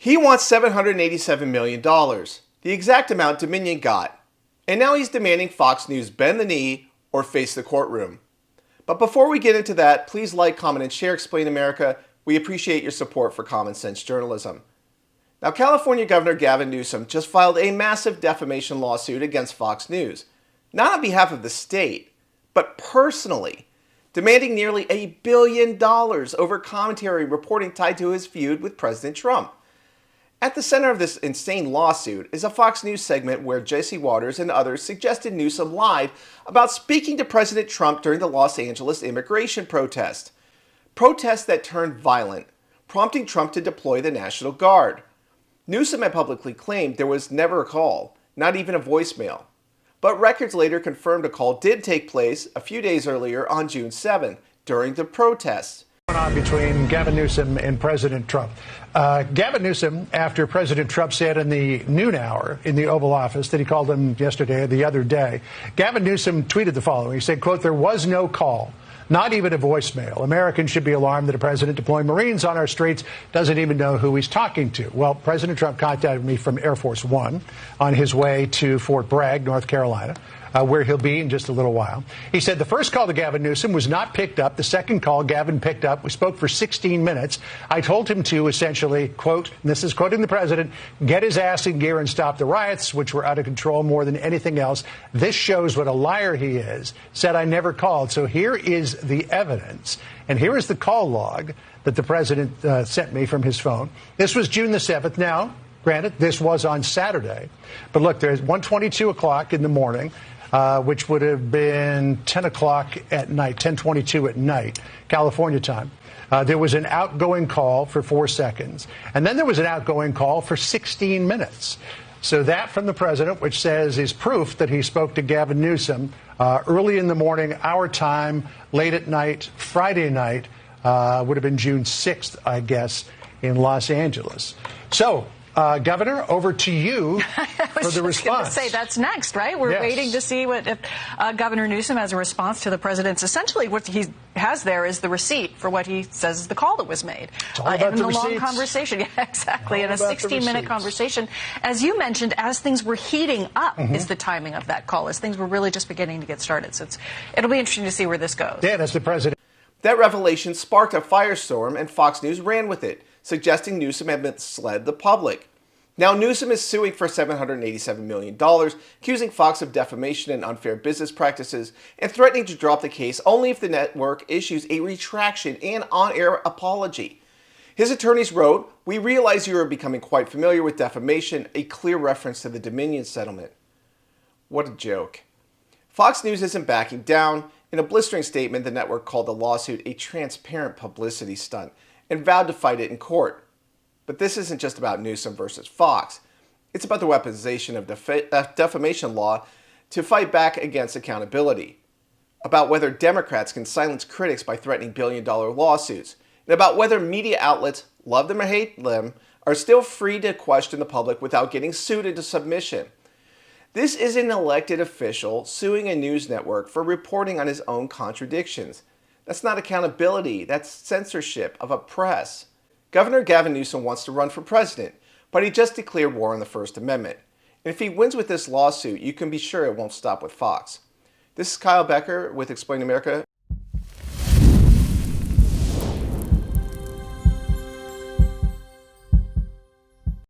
He wants $787 million, the exact amount Dominion got. And now he's demanding Fox News bend the knee or face the courtroom. But before we get into that, please like, comment, and share Explain America. We appreciate your support for common sense journalism. Now, California Governor Gavin Newsom just filed a massive defamation lawsuit against Fox News, not on behalf of the state, but personally, demanding nearly $1 billion over commentary reporting tied to his feud with President Trump. At the center of this insane lawsuit is a Fox News segment where Jesse Watters and others suggested Newsom lied about speaking to President Trump during the Los Angeles immigration protest. Protests that turned violent, prompting Trump to deploy the National Guard. Newsom had publicly claimed there was never a call, not even a voicemail. But records later confirmed a call did take place a few days earlier on June 7th during the protests. On between Gavin Newsom and President Trump. Gavin Newsom, after President Trump said in the noon hour in the Oval Office that he called him yesterday or the other day, Gavin Newsom tweeted the following. He said, quote, "There was no call, not even a voicemail. Americans should be alarmed that a president deploying Marines on our streets doesn't even know who he's talking to." Well, President Trump contacted me from Air Force One on his way to Fort Bragg, North Carolina, where he'll be in just a little while. He said the first call to Gavin Newsom was not picked up. The second call Gavin picked up. We spoke for 16 minutes. I told him to essentially, quote, and this is quoting the president, "get his ass in gear and stop the riots, which were out of control more than anything else. This shows what a liar he is." Said I never called. So here is the evidence. And here is the call log that the president sent me from his phone. This was June the 7th. Now, granted, this was on Saturday. But look, there's 1:22 o'clock in the morning. Which would have been 10 o'clock at night, 10:22 at night, California time. There was an outgoing call for 4 seconds. And then there was an outgoing call for 16 minutes. So that from the president, which says is proof that he spoke to Gavin Newsom early in the morning, our time, late at night, Friday night, would have been June 6th, I guess, in Los Angeles. So, Governor, over to you for the response. I was say that's next, right? We're waiting to see what if Governor Newsom has a response to the president's. Essentially, what he has there is the receipt for what he says is the call that was made. It's all about the long conversation. Yeah, exactly. In a 16-minute conversation. As you mentioned, as things were heating up is the timing of that call, as things were really just beginning to get started. So it'll be interesting to see where this goes. Yeah, that's the president. That revelation sparked a firestorm, and Fox News ran with it, suggesting Newsom had misled the public. Now Newsom is suing for $787 million, accusing Fox of defamation and unfair business practices, and threatening to drop the case only if the network issues a retraction and on-air apology. His attorneys wrote, "We realize you are becoming quite familiar with defamation, a clear reference to the Dominion settlement." What a joke. Fox News isn't backing down. In a blistering statement, the network called the lawsuit a transparent publicity stunt and vowed to fight it in court. But this isn't just about Newsom versus Fox. It's about the weaponization of defamation law to fight back against accountability. About whether Democrats can silence critics by threatening billion-dollar lawsuits. And about whether media outlets, love them or hate them, are still free to question the public without getting sued into submission. This is an elected official suing a news network for reporting on his own contradictions. That's not accountability, that's censorship of a press. Governor Gavin Newsom wants to run for president, but he just declared war on the First Amendment. And if he wins with this lawsuit, you can be sure it won't stop with Fox. This is Kyle Becker with Explain America.